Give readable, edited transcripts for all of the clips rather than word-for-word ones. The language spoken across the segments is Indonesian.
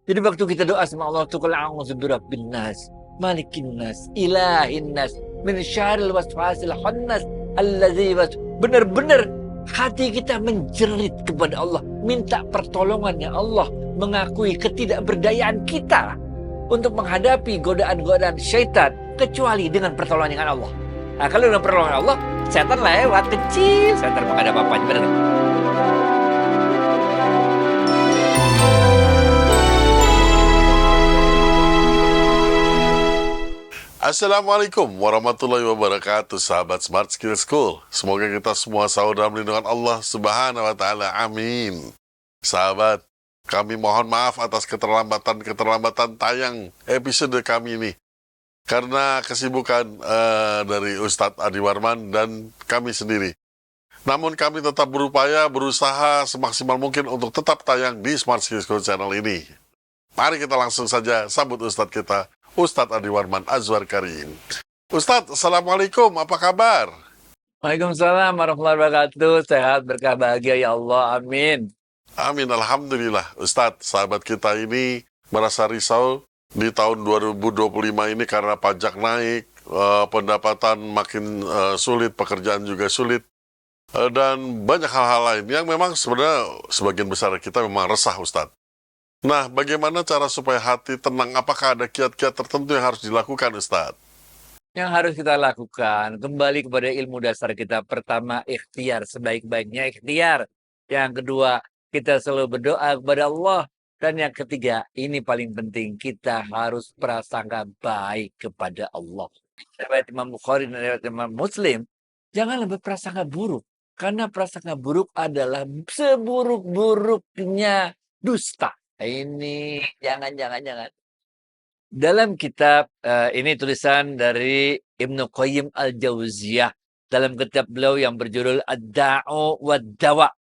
Jadi waktu kita doa sama Allah tuh, qul a'udzu birabbin nas, malikin nas, ilahin nas, min syarril waswasil khannas, allazi benar-benar hati kita menjerit kepada Allah, minta pertolongannya Allah, mengakui ketidakberdayaan kita untuk menghadapi godaan-godaan syaitan kecuali dengan pertolongan dengan Allah. Nah, kalau dengan pertolongan Allah, setan lewat kecil, setan menghadap apa benar. Assalamualaikum warahmatullahi wabarakatuh, sahabat Smart Skill School. Semoga kita semua selalu dalam lindungan Allah Subhanahu wa Ta'ala. Amin. Sahabat, kami mohon maaf atas keterlambatan tayang episode kami ini, karena kesibukan dari Ustadz Adi Warman dan kami sendiri. Namun kami tetap berusaha semaksimal mungkin untuk tetap tayang di Smart Skill School channel ini. Mari kita langsung saja sambut Ustadz kita, Ustadz Adi Warman Azwar Karim. Ustadz, Assalamualaikum, apa kabar? Waalaikumsalam warahmatullahi wabarakatuh. Sehat, berkah, bahagia ya Allah. Amin. Amin, Alhamdulillah. Ustadz, sahabat kita ini merasa risau di tahun 2025 ini karena pajak naik, pendapatan makin sulit, pekerjaan juga sulit, dan banyak hal-hal lain yang memang sebenarnya sebagian besar kita memang resah, Ustadz. Nah, bagaimana cara supaya hati tenang? Apakah ada kiat-kiat tertentu yang harus dilakukan, Ustadz? Yang harus kita lakukan, kembali kepada ilmu dasar kita. Pertama, ikhtiar. Sebaik-baiknya ikhtiar. Yang kedua, kita selalu berdoa kepada Allah. Dan yang ketiga, ini paling penting, kita harus prasangka baik kepada Allah. Riwayat Imam Bukhari dan riwayat Imam Muslim, janganlah berprasangka buruk. Karena prasangka buruk adalah seburuk-buruknya dusta. Ini jangan. Dalam kitab ini tulisan dari Ibnu Qayyim Al-Jauziyah dalam kitab beliau yang berjudul Ad-Da'u wad-Dawa.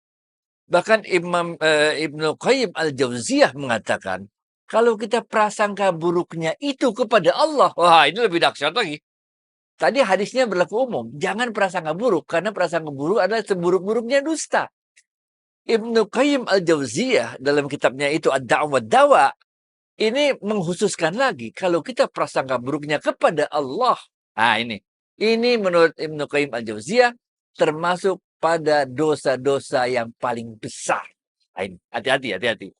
Bahkan Ibnu Qayyim Al-Jauziyah mengatakan, kalau kita prasangka buruknya itu kepada Allah, wah ini lebih dahsyat lagi. Tadi hadisnya berlaku umum, jangan prasangka buruk karena prasangka buruk adalah seburuk-buruknya dusta. Ibnu Qayyim Al-Jauziyah dalam kitabnya itu Ad-Da'u wad-Dawa ini mengkhususkan lagi kalau kita prasangka buruknya kepada Allah. Nah ini menurut Ibnu Qayyim Al-Jauziyah termasuk pada dosa-dosa yang paling besar. Nah, ini hati-hati.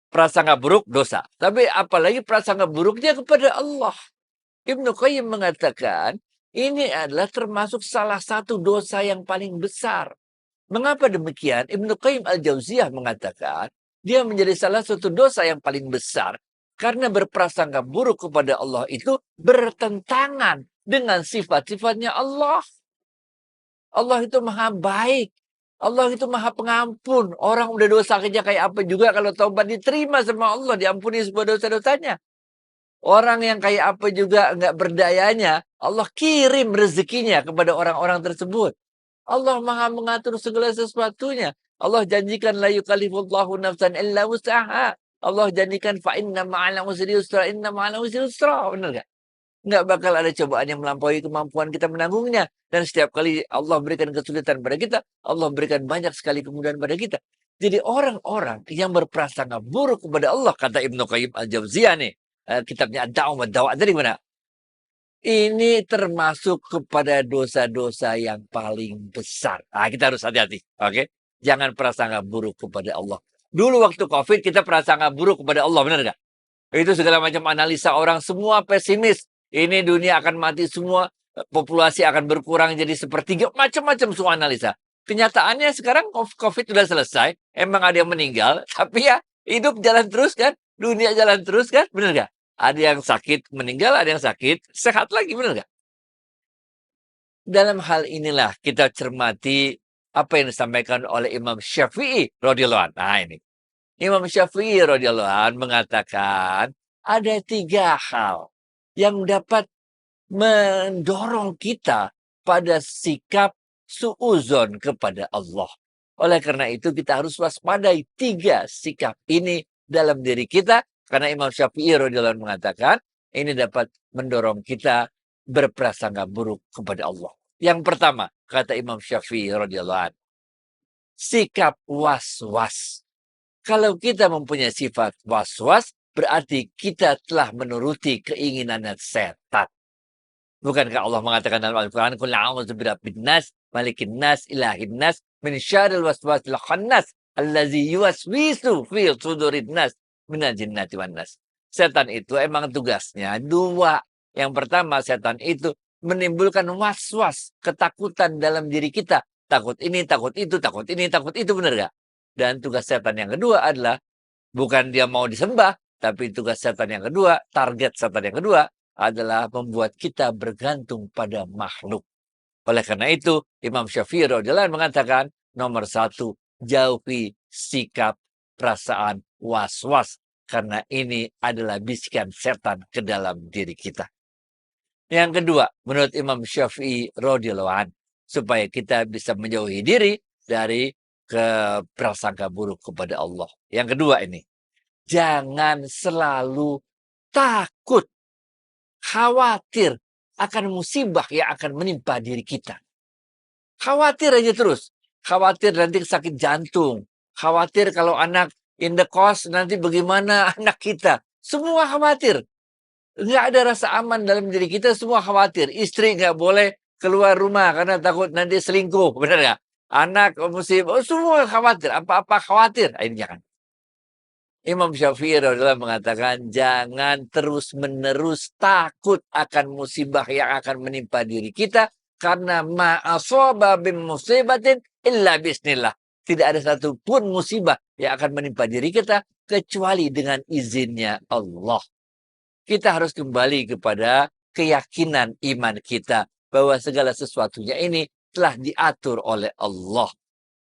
Prasangka buruk dosa. Tapi apalagi prasangka buruknya kepada Allah. Ibnu Qayyim mengatakan ini adalah termasuk salah satu dosa yang paling besar. Mengapa demikian? Ibnu Qayyim Al-Jauziyah mengatakan dia menjadi salah satu dosa yang paling besar karena berprasangka buruk kepada Allah itu bertentangan dengan sifat-sifatnya Allah. Allah itu maha baik. Allah itu maha pengampun. Orang udah dosa kerja kayak apa juga kalau taubat diterima sama Allah, diampuni semua dosa-dosanya. Orang yang kayak apa juga nggak berdayanya, Allah kirim rezekinya kepada orang-orang tersebut. Allah maha mengatur segala sesuatunya. Allah janjikan la yukallifullahu nafsan illa wus'aha. Allah janjikan fa inna ma'al usri yusra, inna ma'al usri yusra. Benar nggak? Nggak bakal ada cobaan yang melampaui kemampuan kita menanggungnya. Dan setiap kali Allah berikan kesulitan pada kita, Allah berikan banyak sekali kemudahan pada kita. Jadi orang-orang yang berprasangka buruk kepada Allah, kata Ibnu Qayyim Al-Jauziyah nih, kitabnya Ad-Da'u wad-Dawa, tadi gimana? Ini termasuk kepada dosa-dosa yang paling besar. Nah, kita harus hati-hati, oke? Jangan prasangka buruk kepada Allah. Dulu waktu COVID kita prasangka buruk kepada Allah, benar nggak? Itu segala macam analisa orang, semua pesimis. Ini dunia akan mati semua, populasi akan berkurang jadi sepertiga, macam-macam semua analisa. Kenyataannya sekarang COVID sudah selesai, emang ada yang meninggal, tapi ya hidup jalan terus kan, dunia jalan terus kan, benar nggak? Ada yang sakit meninggal, ada yang sakit sehat lagi, benar nggak? Dalam hal inilah kita cermati apa yang disampaikan oleh Imam Syafi'i radhiyallahu anhu. Nah ini, Imam Syafi'i radhiyallahu anhu mengatakan ada 3 hal yang dapat mendorong kita pada sikap suudzon kepada Allah. Oleh karena itu kita harus waspadai 3 sikap ini dalam diri kita. Karena Imam Syafi'i radhiyallahu anhu mengatakan ini dapat mendorong kita berprasangka buruk kepada Allah. Yang pertama, kata Imam Syafi'i radhiyallahu anhu, sikap was-was. Kalau kita mempunyai sifat was-was, berarti kita telah menuruti keinginan setan. Bukankah Allah mengatakan dalam Al-Quran, "Qul a'udzu birabbin nas, malikin nas, ilahin nas, min syarril waswasil khannas, allazi yuwaswisu fi sudurin nas, minal jinnati wan nas." Setan itu emang tugasnya dua. Yang pertama, setan itu menimbulkan was-was, ketakutan dalam diri kita. Takut ini, takut itu, takut ini, takut itu, benar gak? Dan tugas setan yang kedua adalah, bukan dia mau disembah, tapi tugas setan yang kedua, target setan yang kedua, adalah membuat kita bergantung pada makhluk. Oleh karena itu, Imam Syafi'i radhiyallahu anhu mengatakan, nomor satu, jauhi sikap perasaan was-was. Karena ini adalah bisikan setan ke dalam diri kita. Yang kedua, menurut Imam Syafi'i radhiyallahu anhu, supaya kita bisa menjauhi diri dari prasangka buruk kepada Allah. Yang kedua ini, jangan selalu takut, khawatir akan musibah yang akan menimpa diri kita. Khawatir aja terus. Khawatir nanti sakit jantung. Khawatir kalau anak in the cost nanti bagaimana anak kita. Semua khawatir. Nggak ada rasa aman dalam diri kita, semua khawatir. Istri nggak boleh keluar rumah karena takut nanti selingkuh. Benar nggak? Anak musibah, semua khawatir. Apa-apa khawatir. Ini jangan. Imam Syafi'i adalah mengatakan, jangan terus-menerus takut akan musibah yang akan menimpa diri kita. Karena ma'asoba bin musibatin illa bisnillah. Tidak ada satupun musibah yang akan menimpa diri kita kecuali dengan izinnya Allah. Kita harus kembali kepada keyakinan iman kita bahwa segala sesuatunya ini telah diatur oleh Allah.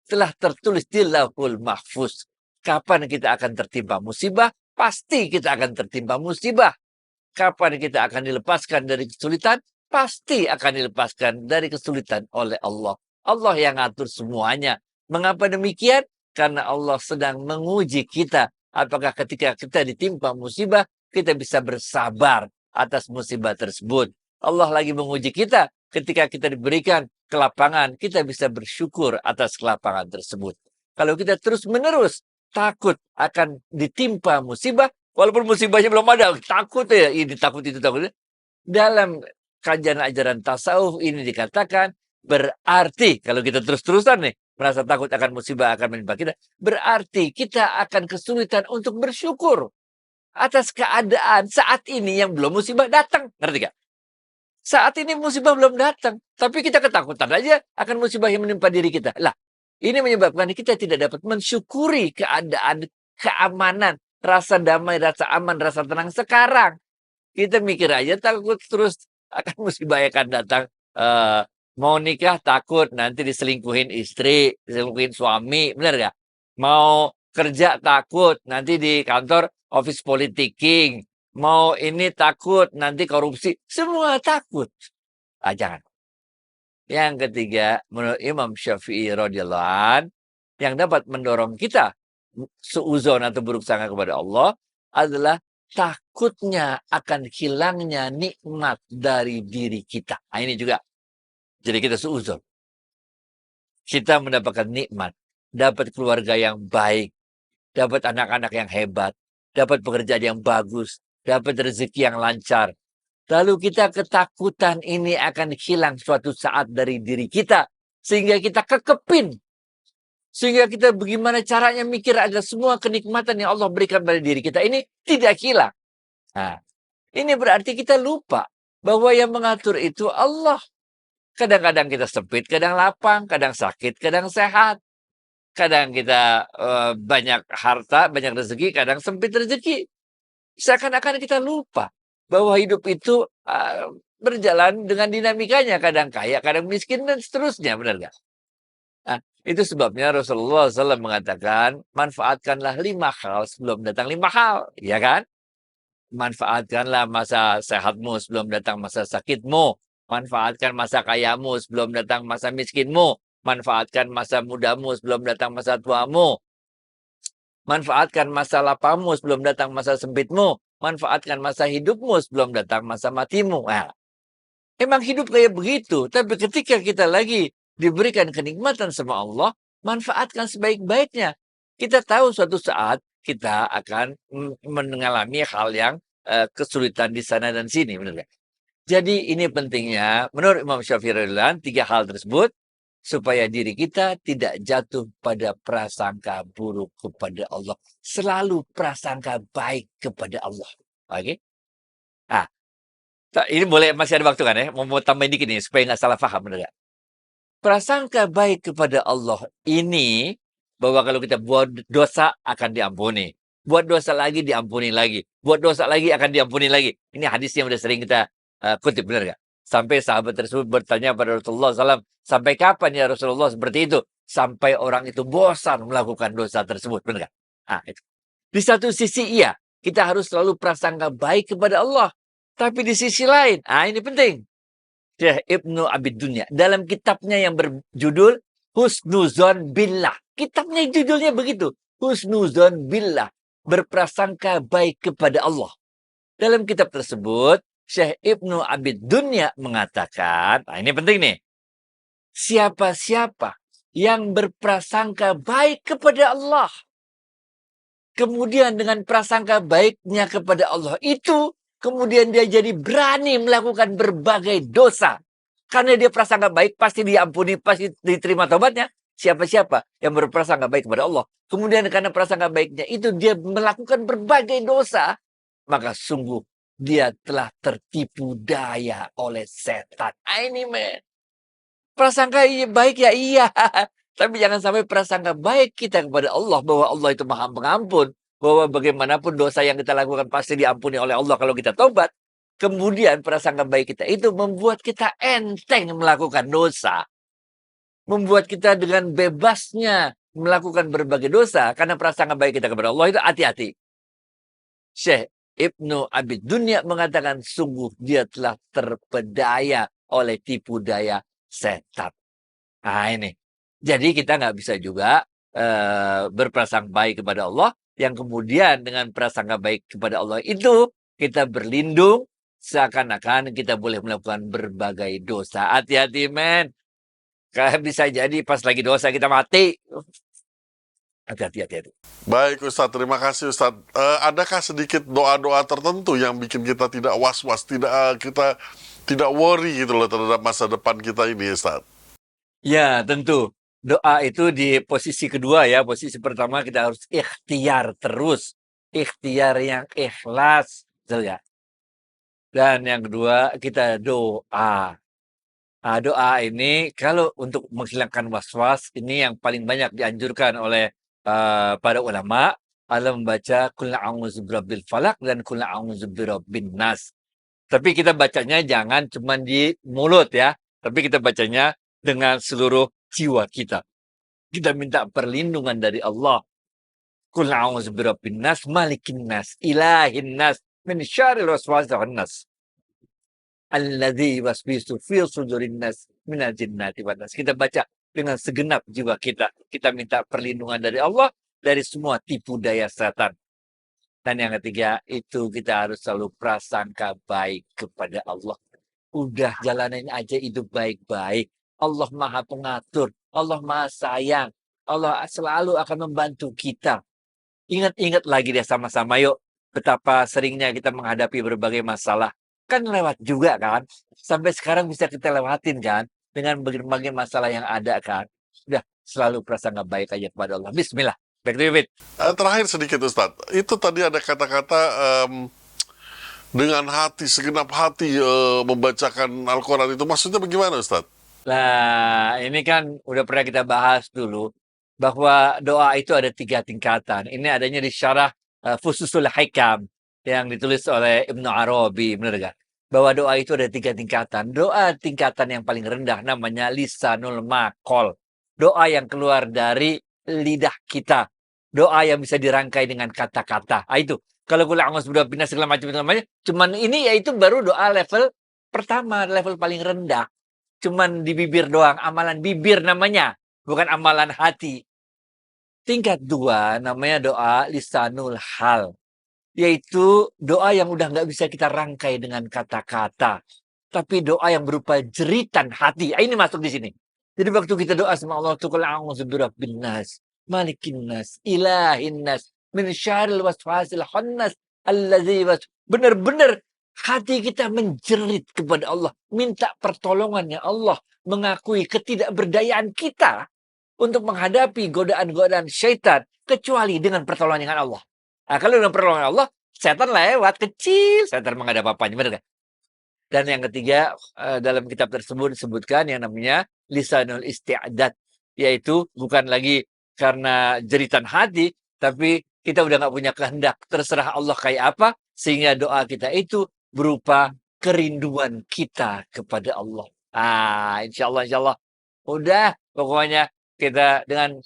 Telah tertulis di Lauhul Mahfuz. Kapan kita akan tertimpa musibah? Pasti kita akan tertimpa musibah. Kapan kita akan dilepaskan dari kesulitan? Pasti akan dilepaskan dari kesulitan oleh Allah. Allah yang ngatur semuanya. Mengapa demikian? Karena Allah sedang menguji kita. Apakah ketika kita ditimpa musibah, kita bisa bersabar atas musibah tersebut. Allah lagi menguji kita. Ketika kita diberikan kelapangan, kita bisa bersyukur atas kelapangan tersebut. Kalau kita terus-menerus takut akan ditimpa musibah, walaupun musibahnya belum ada, takut ya, ini takut itu takut. Dalam kajian ajaran tasawuf ini dikatakan, berarti kalau kita terus-terusan nih, merasa takut akan musibah akan menimpa kita, berarti kita akan kesulitan untuk bersyukur atas keadaan saat ini yang belum musibah datang. Ngerti gak? Saat ini musibah belum datang, tapi kita ketakutan aja akan musibah yang menimpa diri kita. Lah, ini menyebabkan kita tidak dapat mensyukuri keadaan, keamanan, rasa damai, rasa aman, rasa tenang sekarang. Kita mikir aja takut terus akan musibah yang akan datang. Mau nikah takut nanti diselingkuhin istri, diselingkuhin suami, benar gak? Mau kerja takut nanti di kantor office politicking. Mau ini takut nanti korupsi. Semua takut. Jangan. Yang ketiga, menurut Imam Syafi'i radhiyallahu an, yang dapat mendorong kita suuzon atau buruk sangka kepada Allah adalah takutnya akan hilangnya nikmat dari diri kita. Nah, ini juga. Jadi kita suuzon. Kita mendapatkan nikmat, dapat keluarga yang baik, dapat anak-anak yang hebat, dapat pekerjaan yang bagus, dapat rezeki yang lancar. Lalu kita ketakutan ini akan hilang suatu saat dari diri kita. Sehingga kita kekepin. Sehingga kita bagaimana caranya mikir agar semua kenikmatan yang Allah berikan pada diri kita ini tidak hilang. Nah, ini berarti kita lupa bahwa yang mengatur itu Allah. Kadang-kadang kita sempit, kadang lapang, kadang sakit, kadang sehat. Kadang kita banyak harta, banyak rezeki, kadang sempit rezeki. Seakan-akan kita lupa bahwa hidup itu berjalan dengan dinamikanya. Kadang kaya, kadang miskin, dan seterusnya. Benar gak? Nah, itu sebabnya Rasulullah SAW mengatakan, manfaatkanlah 5 hal sebelum datang 5 hal. Ya kan? Manfaatkanlah masa sehatmu sebelum datang masa sakitmu. Manfaatkan masa kayamu sebelum datang masa miskinmu. Manfaatkan masa mudamu sebelum datang masa tuamu. Manfaatkan masa lapangmu sebelum datang masa sempitmu. Manfaatkan masa hidupmu sebelum datang masa matimu. Nah, emang hidup kayak begitu. Tapi ketika kita lagi diberikan kenikmatan sama Allah, manfaatkan sebaik-baiknya. Kita tahu suatu saat kita akan mengalami hal yang kesulitan di sana dan sini, benar nggak? Jadi ini pentingnya menurut Imam Syafi'i radhiyallahu anhu 3 hal tersebut supaya diri kita tidak jatuh pada prasangka buruk kepada Allah. Selalu prasangka baik kepada Allah. Oke? Ah, ini boleh masih ada waktu kan ya? Mau tambahin dikit nih supaya nggak salah paham, benar nggak? Prasangka baik kepada Allah ini bahwa kalau kita buat dosa akan diampuni. Buat dosa lagi diampuni lagi. Buat dosa lagi akan diampuni lagi. Ini hadis yang udah sering kita kutip, benar nggak? Sampai sahabat tersebut bertanya pada Rasulullah SAW, sampai kapan ya Rasulullah seperti itu? Sampai orang itu bosan melakukan dosa tersebut, benar nggak? Nah, itu. Di satu sisi iya, kita harus selalu prasangka baik kepada Allah. Tapi di sisi lain, ini penting. Syekh Ibnu Abid Dunya dalam kitabnya yang berjudul Husnuzon Billah. Kitabnya judulnya begitu. Husnuzon Billah. Berprasangka baik kepada Allah. Dalam kitab tersebut, Syekh Ibnu Abid Dunya mengatakan, ini penting nih. Siapa-siapa yang berprasangka baik kepada Allah, kemudian dengan prasangka baiknya kepada Allah itu, kemudian dia jadi berani melakukan berbagai dosa. Karena dia prasangka baik, pasti diampuni, pasti diterima taubatnya. Siapa-siapa yang berprasangka baik kepada Allah, kemudian karena prasangka baiknya itu dia melakukan berbagai dosa, maka sungguh dia telah tertipu daya oleh setan. Ini men. Prasangka baik ya iya. Tapi jangan sampai prasangka baik kita kepada Allah, bahwa Allah itu maha pengampun. Bahwa bagaimanapun dosa yang kita lakukan pasti diampuni oleh Allah kalau kita tobat. Kemudian prasangka baik kita itu membuat kita enteng melakukan dosa. Membuat kita dengan bebasnya melakukan berbagai dosa. Karena prasangka baik kita kepada Allah itu hati-hati. Syekh Ibnu Abid Dunya mengatakan sungguh dia telah terpedaya oleh tipu daya setan. Ini. Jadi kita nggak bisa juga berprasangka baik kepada Allah, yang kemudian dengan prasangka baik kepada Allah itu kita berlindung seakan-akan kita boleh melakukan berbagai dosa. Hati-hati men. Karena bisa jadi pas lagi dosa kita mati. Hati-hati. Baik Ustadz, terima kasih Ustadz. Adakah sedikit doa-doa tertentu yang bikin kita tidak was-was, kita tidak worry gitu loh terhadap masa depan kita ini Ustadz? Ya, tentu. Doa itu di posisi kedua ya. Posisi pertama kita harus ikhtiar terus. Ikhtiar yang ikhlas. Betul ya? Dan yang kedua kita doa. Doa ini kalau untuk menghilangkan was-was, ini yang paling banyak dianjurkan oleh para ulama adalah membaca Qul a'udzu birabbil falaq dan Qul a'udzu birabbin nas. Tapi kita bacanya jangan cuma di mulut ya. Tapi kita bacanya dengan seluruh jiwa kita. Kita minta perlindungan dari Allah. Qul a'udzu birabbin nas, malikin nas, ilahin nas, min syarril waswasil khannas. Alladzi waswisu fi sudurin nas minal jinnati wan nas. Kita baca dengan segenap jiwa kita. Kita minta perlindungan dari Allah dari semua tipu daya setan. Dan yang ketiga itu kita harus selalu prasangka baik kepada Allah. Udah jalanin aja hidup baik-baik. Allah maha pengatur. Allah maha sayang. Allah selalu akan membantu kita. Ingat-ingat lagi deh sama-sama yuk. Betapa seringnya kita menghadapi berbagai masalah. Kan lewat juga kan. Sampai sekarang bisa kita lewatin kan. Dengan berbagai masalah yang ada kan. Udah selalu prasangka baik aja kepada Allah. Bismillah. Back to you, Fit. Terakhir sedikit Ustadz, itu tadi ada kata-kata dengan hati, segenap hati membacakan Al-Quran itu maksudnya bagaimana Ustadz? Nah, ini kan udah pernah kita bahas dulu. Bahwa doa itu ada 3 tingkatan. Ini adanya di syarah Fususul Hikam yang ditulis oleh Ibnu Arabi, benar gak? Bahwa doa itu ada 3 tingkatan. Doa tingkatan yang paling rendah namanya lisanul maqal. Doa yang keluar dari lidah kita. Doa yang bisa dirangkai dengan kata-kata. Itu. Kalau kula a'udzu birabbin nas segala macam, cuman ini yaitu baru doa level pertama, level paling rendah. Cuman di bibir doang, amalan bibir namanya, bukan amalan hati. Tingkat 2 namanya doa lisanul hal. Yaitu doa yang udah nggak bisa kita rangkai dengan kata-kata. Tapi doa yang berupa jeritan hati. Ini masuk di sini. Jadi waktu kita doa sama Allah, Qul a'udzu birabbin nas, malikin nas, ilahin nas, min syarril waswasil khannas allazi benar-benar hati kita menjerit kepada Allah, minta pertolongannya Allah, mengakui ketidakberdayaan kita untuk menghadapi godaan-godaan syaitan kecuali dengan pertolongan Allah. Nah, kalau dengan pertolongan Allah, setan lewat kecil, setan menghadap apanya, benar kan? Dan yang ketiga, dalam kitab tersebut disebutkan yang namanya lisanul isti'adat, yaitu bukan lagi karena jeritan hati, tapi kita udah nggak punya kehendak, terserah Allah kayak apa, sehingga doa kita itu berupa kerinduan kita kepada Allah. Insya Allah, udah pokoknya kita dengan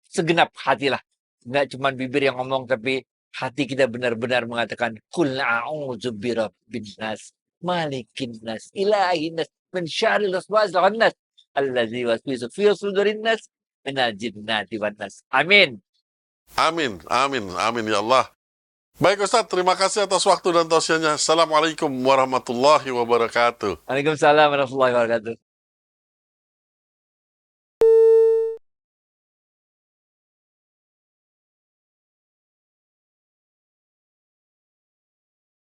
segenap hatilah, nggak cuma bibir yang ngomong, tapi hati kita benar-benar mengatakan qul a'udzu birabbin nas malikin nas ilahin nas min syarril waswasil khannas allazi waswisu fi sudurin nas minal jinnati wan nas. Amin. Amin, amin, amin ya Allah. Baik Ustaz, terima kasih atas waktu dan tausiahnya. Assalamualaikum warahmatullahi wabarakatuh. Waalaikumsalam warahmatullahi wabarakatuh.